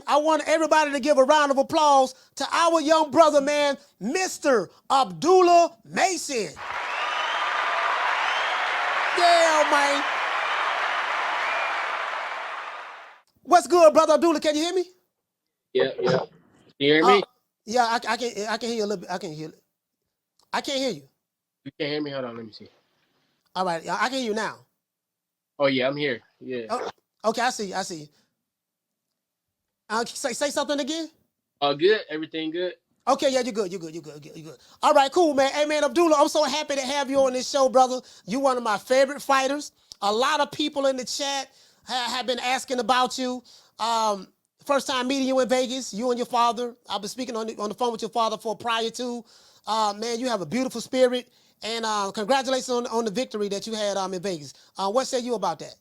I want everybody to give a round of applause to our young brother, man, Mr. Abdullah Mason. Yeah, man. What's good, brother Abdullah? Can you hear me? Yeah. Can you hear me? Yeah, I can hear you a little bit. I can't hear you. You can't hear me? Hold on, let me see. All right, I can hear you now. Oh yeah, I'm here. Yeah. Oh, okay, I see you. Say something again. Good. Everything good. Okay, yeah, you're good. All right, cool, man. Hey, man, Abdullah, I'm so happy to have you on this show, brother. You're one of my favorite fighters. A lot of people in the chat have been asking about you. First time meeting you in Vegas, you and your father. I've been speaking on the phone with your father for prior to. Man, you have a beautiful spirit, and congratulations on the victory that you had in Vegas. What say you about that?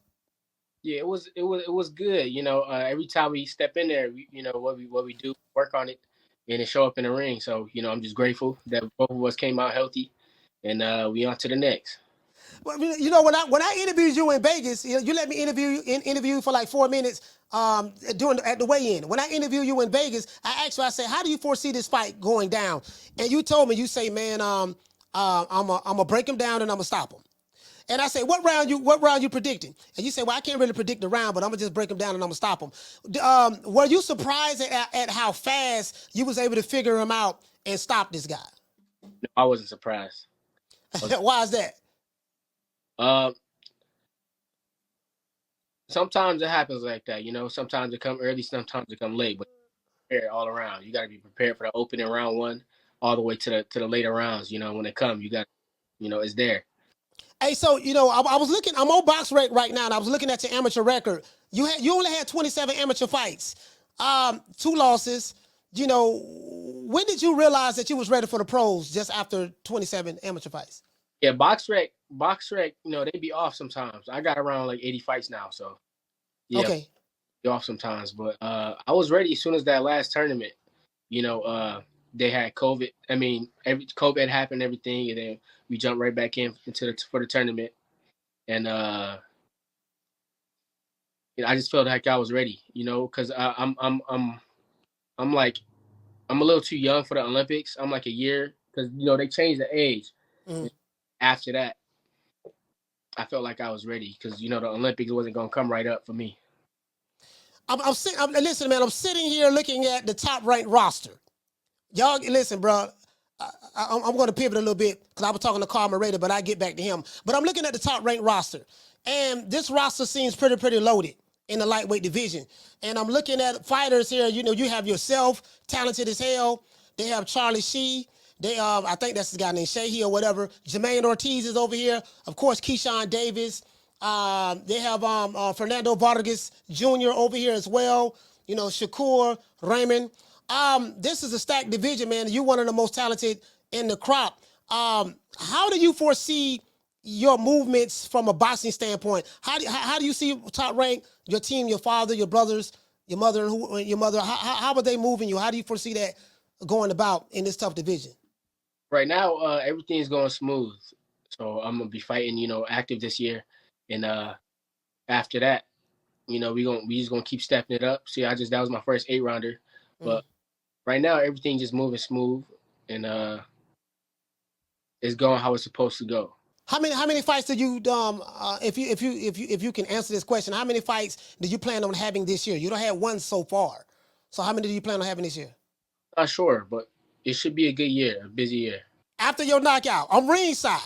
Yeah, it was good. Every time we step in there, what we do, work on it, and it show up in the ring. So I'm just grateful that both of us came out healthy, and we on to the next. Well, you know, when I interviewed you in Vegas, you let me interview you for like 4 minutes at the weigh-in. When I interviewed you in Vegas, I asked you, I said, how do you foresee this fight going down? And you told me, you say, man, I'm gonna break him down and I'm gonna stop him. And I said, what round you predicting? And you said, well, I can't really predict the round, but I'm gonna just break him down and I'm gonna stop him. Were you surprised at how fast you was able to figure him out and stop this guy? No, I wasn't surprised. Why is that? Sometimes it happens like that. Sometimes it come early, sometimes it come late, but prepare all around. You got to be prepared for the opening round one, all the way to the later rounds. When it come, you got, it's there. Hey, so I was looking. I'm on Box Rec right now, and I was looking at your amateur record. You only had 27 amateur fights, 2 losses. When did you realize that you was ready for the pros just after 27 amateur fights? Yeah, Box Rec, they be off sometimes. I got around like 80 fights now, so yeah, okay, be off sometimes. But I was ready as soon as that last tournament. They had COVID. I mean, COVID had happened, everything, and then we jumped right back for the tournament, and I just felt like I was ready. Because I'm like I'm a little too young for the Olympics. I'm like a year because they changed the age. Mm-hmm. After that, I felt like I was ready because the Olympics wasn't gonna come right up for me. Listen, man. I'm sitting here looking at the top ranked roster. Y'all, listen, bro. I'm going to pivot a little bit because I was talking to Carl Moreta, but I get back to him. But I'm looking at the top ranked roster, and this roster seems pretty loaded in the lightweight division. And I'm looking at fighters here. You have yourself, talented as hell. They have Charlie Shee. They I think that's the guy named Sheehy or whatever. Jermaine Ortiz is over here. Of course, Keyshawn Davis. They have Fernando Vargas Jr. over here as well. Shakur, Raymond. This is a stacked division, man. You're one of the most talented in the crop. How do you foresee your movements from a boxing standpoint? How do you see top rank, your team, your father, your brothers, your mother, how are they moving you? How do you foresee that going about in this tough division? Right now, everything's going smooth. So I'm gonna be fighting, active this year, and after that, we just gonna keep stepping it up. See, that was my first 8-rounder, but right now everything just moving smooth, and it's going how it's supposed to go. How many fights do you if you can answer this question, how many fights do you plan on having this year? You don't have one so far, so how many do you plan on having this year? Not sure, but it should be a good year, a busy year. After your knockout, I'm ringside.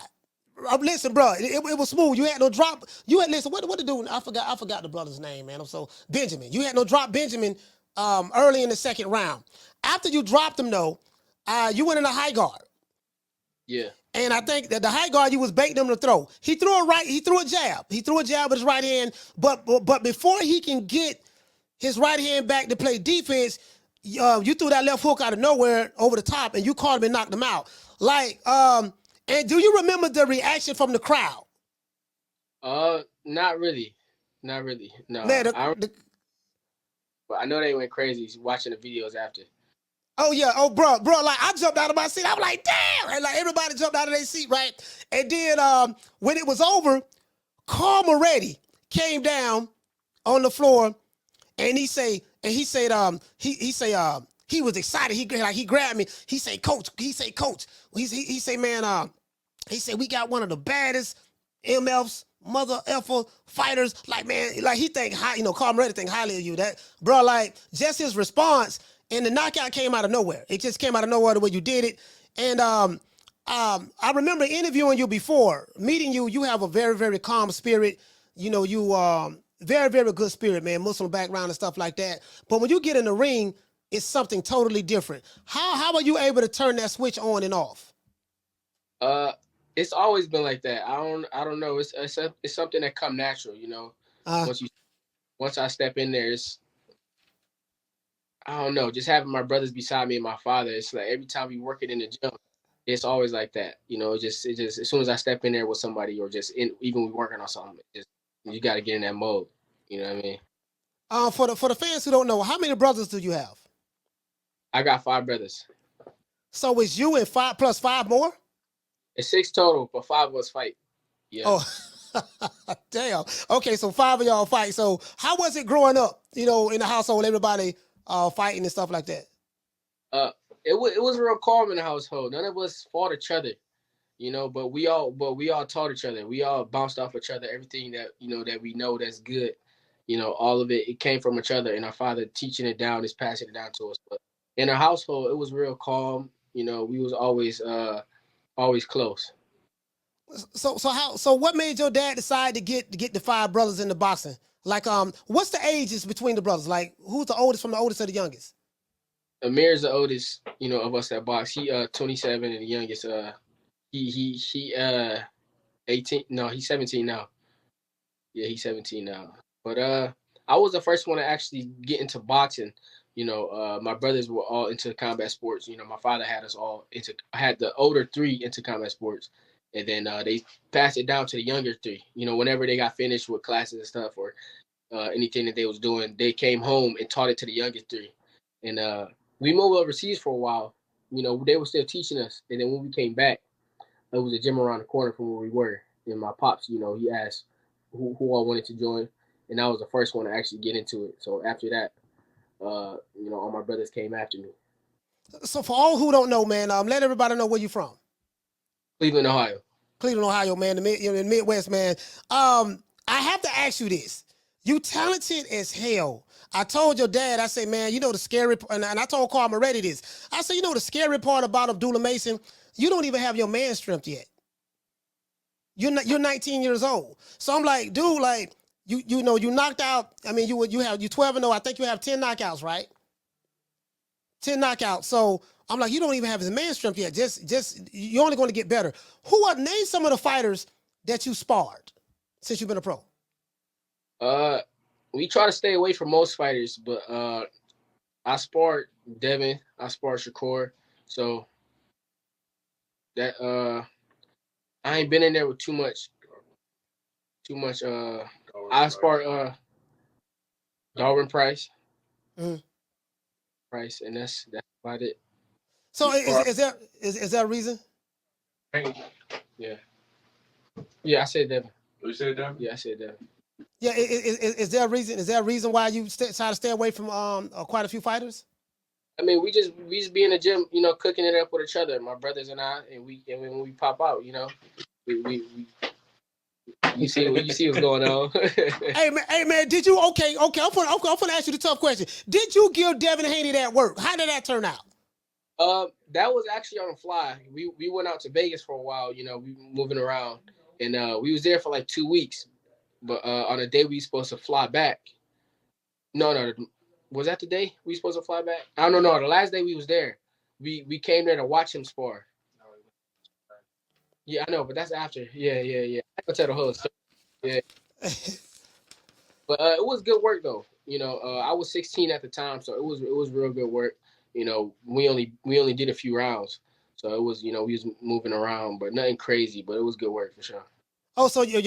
Listen, bro, it was smooth. You had no drop. Listen. What the dude? I forgot the brother's name, man. Benjamin. You had no drop Benjamin early in the second round. After you dropped him, though, you went in a high guard. Yeah. And I think that the high guard, you was baiting him to throw. He threw a jab. He threw a jab with his right hand. But before he can get his right hand back to play defense, you threw that left hook out of nowhere over the top, and you caught him and knocked him out. And do you remember the reaction from the crowd? Not really. No. Man, but I know they went crazy watching the videos after. Oh yeah, bro, like I jumped out of my seat. I was like, damn, and like everybody jumped out of their seat, right? And then when it was over, Carl Moreta came down on the floor and he say, and he said, he was excited. He grabbed me. He said, Coach. He said, man, he said we got one of the baddest MFs, mother effer fighters. Like, man, like he think high, Carl Moretti think highly of you. That bro, like just his response and the knockout came out of nowhere. It just came out of nowhere the way you did it. And I remember interviewing you before, meeting you. You have a very, very calm spirit. You very, very good spirit, man. Muslim background and stuff like that. But when you get in the ring, it's something totally different. How are you able to turn that switch on and off? It's always been like that. I don't know. It's something that come natural, Once I step in there, I don't know. Just having my brothers beside me and my father, it's like every time we working in the gym, it's always like that. It just as soon as I step in there with somebody or even we working on something, you got to get in that mode. You know what I mean? For the fans who don't know, how many brothers do you have? I got 5 brothers. So it's you and 5 plus 5 more? It's 6 total, but 5 of us fight. Yeah. Oh, damn. Okay, so 5 of y'all fight. So how was it growing up? In the household, everybody fighting and stuff like that. It was real calm in the household. None of us fought each other, but we all taught each other. We all bounced off each other. Everything that that we know that's good, all of it came from each other. And our father teaching it down is passing it down to us. But in our household, it was real calm. We was always close. So what made your dad decide to get the 5 brothers into boxing? Like, what's the ages between the brothers? Like, who's the oldest from the oldest to the youngest? Amir's the oldest, of us that box. He 27 and the youngest he 18. No, he's 17 now. Yeah, he's 17 now. But I was the first one to actually get into boxing. My brothers were all into combat sports. My father had us all had the older 3 into combat sports. And then they passed it down to the younger 3. Whenever they got finished with classes and stuff or anything that they was doing, they came home and taught it to the younger 3. And we moved overseas for a while. They were still teaching us. And then when we came back, there was a gym around the corner from where we were. And my pops, he asked who I wanted to join. And I was the first one to actually get into it. So after that, all my brothers came after me. So for all who don't know, man, let everybody know where you're from. Cleveland, Ohio. Cleveland, Ohio, man, in the Midwest, man. I have to ask you this. You talented as hell. I told your dad, I said, man, the scary part, and I told Carl Moretti this. I said, the scary part about Abdullah Mason, you don't even have your man strength yet. You're 19 years old. So I'm like, dude, like, you knocked out, I mean, you 12-0. I think you have 10 knockouts, right? 10 knockouts. So I'm like, you don't even have his man strength yet. Just you're only going to get better. Name some of the fighters that you sparred since you've been a pro? We try to stay away from most fighters, but I sparred Devin, I sparred Shakur. So that I ain't been in there with too much I sparred Darwin Price. Price, and that's about it. So is there a reason? Yeah. Yeah, I said Devin. You said Devin? Yeah, I said Devin. Yeah, is there a reason? Is there a reason why you try to stay away from quite a few fighters? I mean, we just be in the gym, cooking it up with each other, my brothers and I, and when we pop out, we you see what's going on. hey man, did you okay? I'm gonna ask you the tough question. Did you give Devin Haney that work? How did that turn out? That was actually on the fly. We went out to Vegas for a while, we were moving around, and we was there for like 2 weeks. But on the day we were supposed to fly back, no, was that the day we were supposed to fly back? I don't know. The last day we was there, we came there to watch him spar. Yeah, I know, but that's after. Yeah. I can tell the whole story. Yeah. But it was good work though. I was 16 at the time, so it was real good work. We only did a few rounds, so it was we was moving around, but nothing crazy. But it was good work for sure. Oh, so you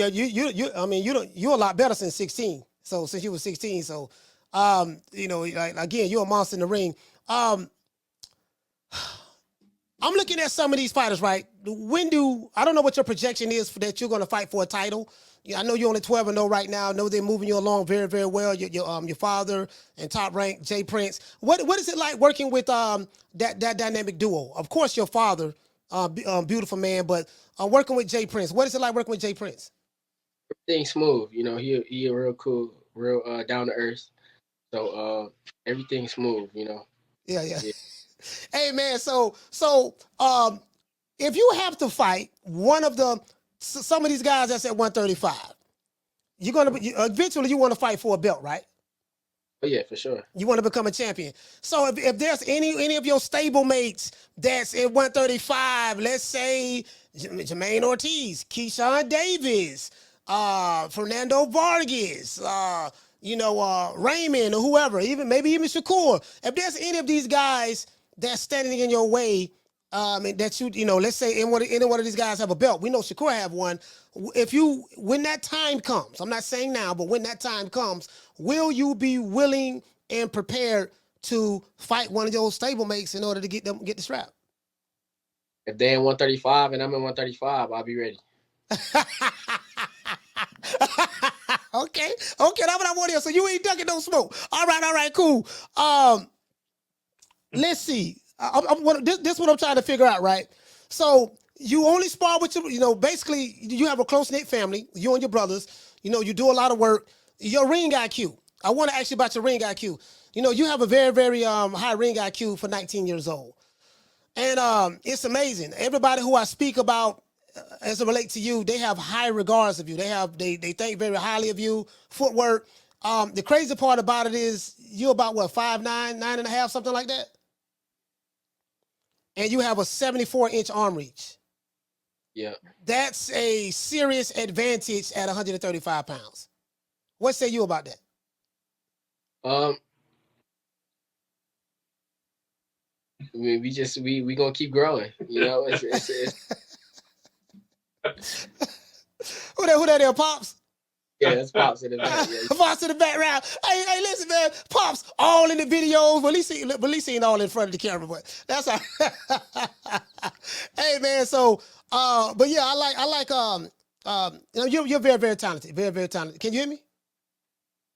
I mean you're a lot better since 16. So since you were 16, so like again, you're a monster in the ring. I'm looking at some of these fighters, right? I don't know what your projection is for that you're going to fight for a title. I know you're only 12-0 right now. I know they're moving you along very, very well. Your father and top rank Jay Prince. What is it like working with that dynamic duo? Of course, your father, beautiful man, but working with Jay Prince. What is it like working with Jay Prince? Everything's smooth. He a real cool, real down to earth. So everything's smooth. Yeah. Yeah. Hey man, so if you have to fight some of these guys that's at 135, eventually you want to fight for a belt, right? Oh yeah, for sure. You want to become a champion. So if there's any of your stable mates that's at 135, let's say Jermaine Ortiz, Keyshawn Davis, Fernando Vargas, Raymond or whoever, maybe even Shakur. If there's any of these guys that's standing in your way, and that let's say any one of these guys have a belt. We know Shakur have one. When that time comes, I'm not saying now, but when that time comes, will you be willing and prepared to fight one of those stablemates in order to get the strap? If they in 135 and I'm in 135, I'll be ready. Okay, that's what I want to hear. So you ain't ducking no smoke. All right, cool. Let's see. This is what I'm trying to figure out, right? So you only spar with basically you have a close-knit family, you and your brothers. You do a lot of work. Your ring IQ. I want to ask you about your ring IQ. You have a very, very high ring IQ for 19 years old. And it's amazing. Everybody who I speak about as it relates to you, they have high regards of you. They think very highly of you. Footwork. The crazy part about it is you're about 5'9", 9.5, something like that. And you have a 74-inch arm reach. Yeah. That's a serious advantage at 135 pounds. What say you about that? We gonna keep growing. It's Who that there, Pops? Yeah, it's Pops in the back. Yeah. Pops in the background. Hey, listen, man. Pops, all in the videos. Well, at least he ain't all in front of the camera, but that's all. Hey, man. So, but yeah, I like. You're very, very talented. Very, very talented. Can you hear me?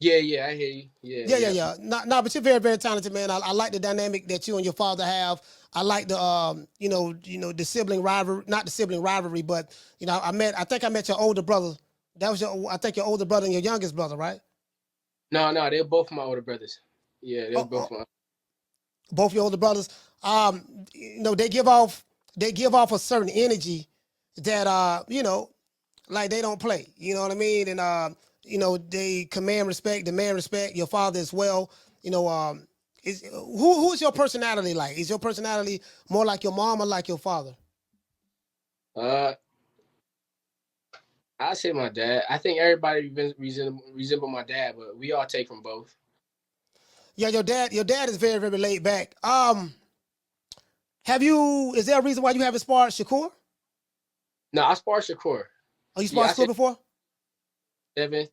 Yeah, I hear you. Yeah. No, but you're very, very talented, man. I like the dynamic that you and your father have. I like the, the sibling rivalry, not the sibling rivalry, but I think I met your older brother. That was your older brother and your youngest brother, right? No, they're both my older brothers. Yeah, they're both your older brothers. They give off a certain energy that like they don't play. You know what I mean? And they command respect, demand respect. Your father as well. Who is your personality like? Is your personality more like your mom or like your father? I say my dad. I think everybody resemble my dad, but we all take from both. Yeah, your dad is very, very laid back. Is there a reason why you haven't sparred Shakur? No, I sparred Shakur. Oh, you sparred Shakur before? Devin,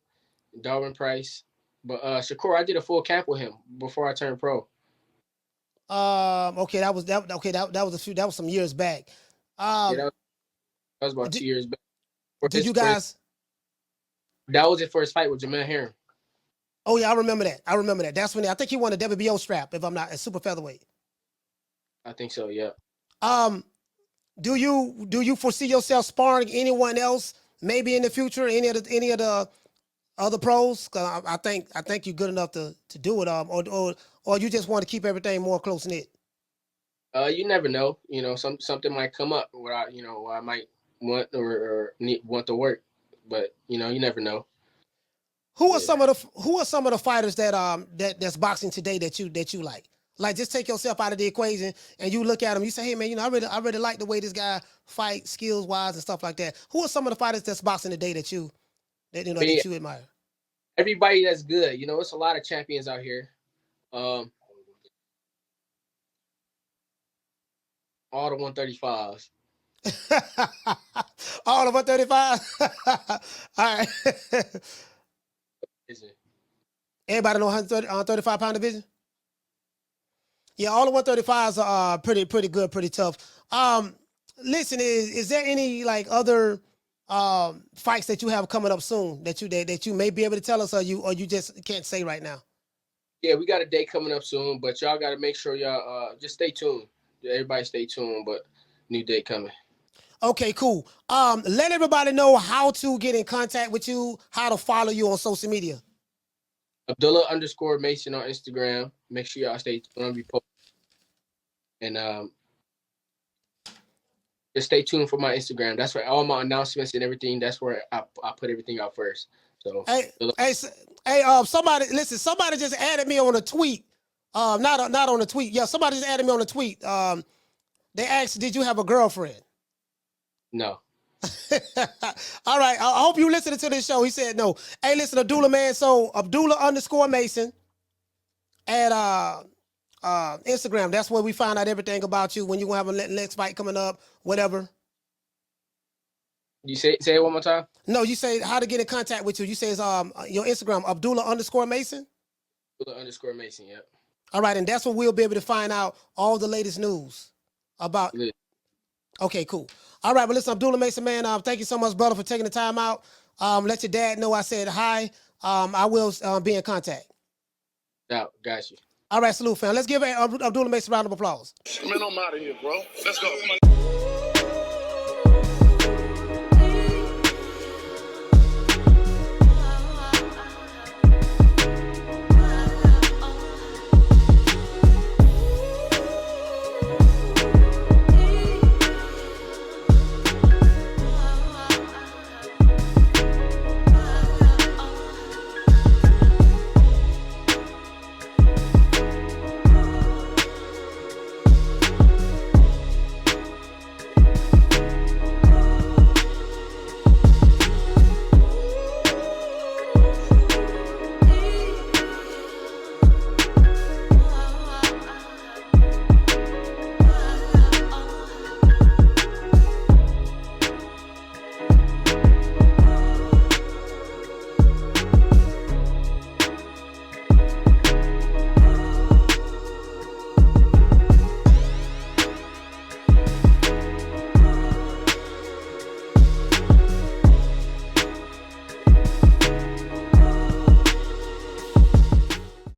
Darwin Price. But Shakur, I did a full camp with him before I turned pro. Okay, that was some years back. That was about 2 years back. Did you guys? That was his first fight with Jamel Herring. Oh yeah, I remember that. That's when I think he won the WBO strap, if I'm not, at super featherweight. I think so. Yeah. Do you foresee yourself sparring anyone else maybe in the future? Any of the other pros? Cause I think you're good enough to do it. Or you just want to keep everything more close knit. You never know. Something might come up where I might want or want to work, but you never know. Who are some of the fighters that's boxing today that you like? Like, just take yourself out of the equation and you look at them. You say, hey man, I really like the way this guy fight, skills wise and stuff like that. Who are some of the fighters that's boxing today that you admire? Everybody that's good. It's a lot of champions out here. All the 135s. All the 135. All right. Everybody know 135 pound division? Yeah, all the 135s are pretty good, pretty tough. Listen, is there any like other fights that you have coming up soon that you may be able to tell us, or you just can't say right now? Yeah, we got a date coming up soon, but y'all got to make sure y'all just stay tuned. Everybody stay tuned, but new date coming. Okay, cool. Let everybody know how to get in contact with you, how to follow you on social media. Abdullah_Mason on Instagram. Make sure y'all stay tuned. Be posting. And just stay tuned for my Instagram. That's where all my announcements and everything. That's where I put everything out first. So somebody listen. Somebody just added me on a tweet. Not on a tweet. Yeah, somebody just added me on a tweet. They asked, "Did you have a girlfriend?" No. All right. I hope you listening to this show. He said no. Hey, listen, Abdullah, man. So Abdullah_Mason at Instagram. That's where we find out everything about you. When you gonna have a next fight coming up, whatever. You say it one more time. No, you say how to get in contact with you. You say your Instagram Abdullah_Mason. Abdullah_Mason. Yep. All right, and that's where we'll be able to find out all the latest news about. Yeah. Okay, cool. All right, well, listen, Abdullah Mason, man, thank you so much, brother, for taking the time out. Let your dad know I said hi. I will be in contact. Yeah, got you. All right, salute, fam. Let's give Abdullah Mason a round of applause. Man, I'm out of here, bro. Let's go.